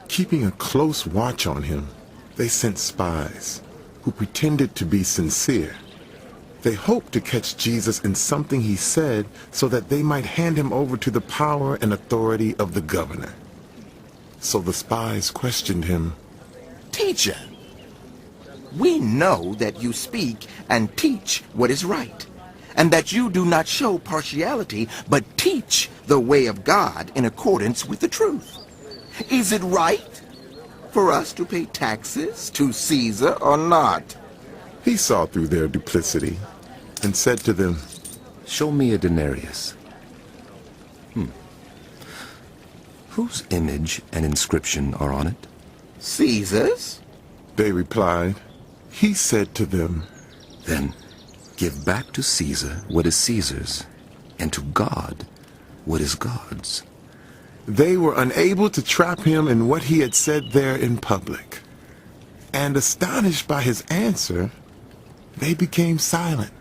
Keeping a close watch on him, they sent spies who pretended to be sincere. They hoped to catch Jesus in something he said so that they might hand him over to the power and authority of the governor. So the spies questioned him. Teacher, we know that you speak and teach what is right, and that you do not show partiality, but teach the way of God in accordance with the truth. Is it right for us to pay taxes to Caesar or not? He saw through their duplicity and said to them, Show me a denarius. Whose image and inscription are on it? Caesar's? They replied. He said to them, Then give back to Caesar what is Caesar's, and to God what is God's. They were unable to trap him in what he had said there in public. And astonished by his answer, they became silent.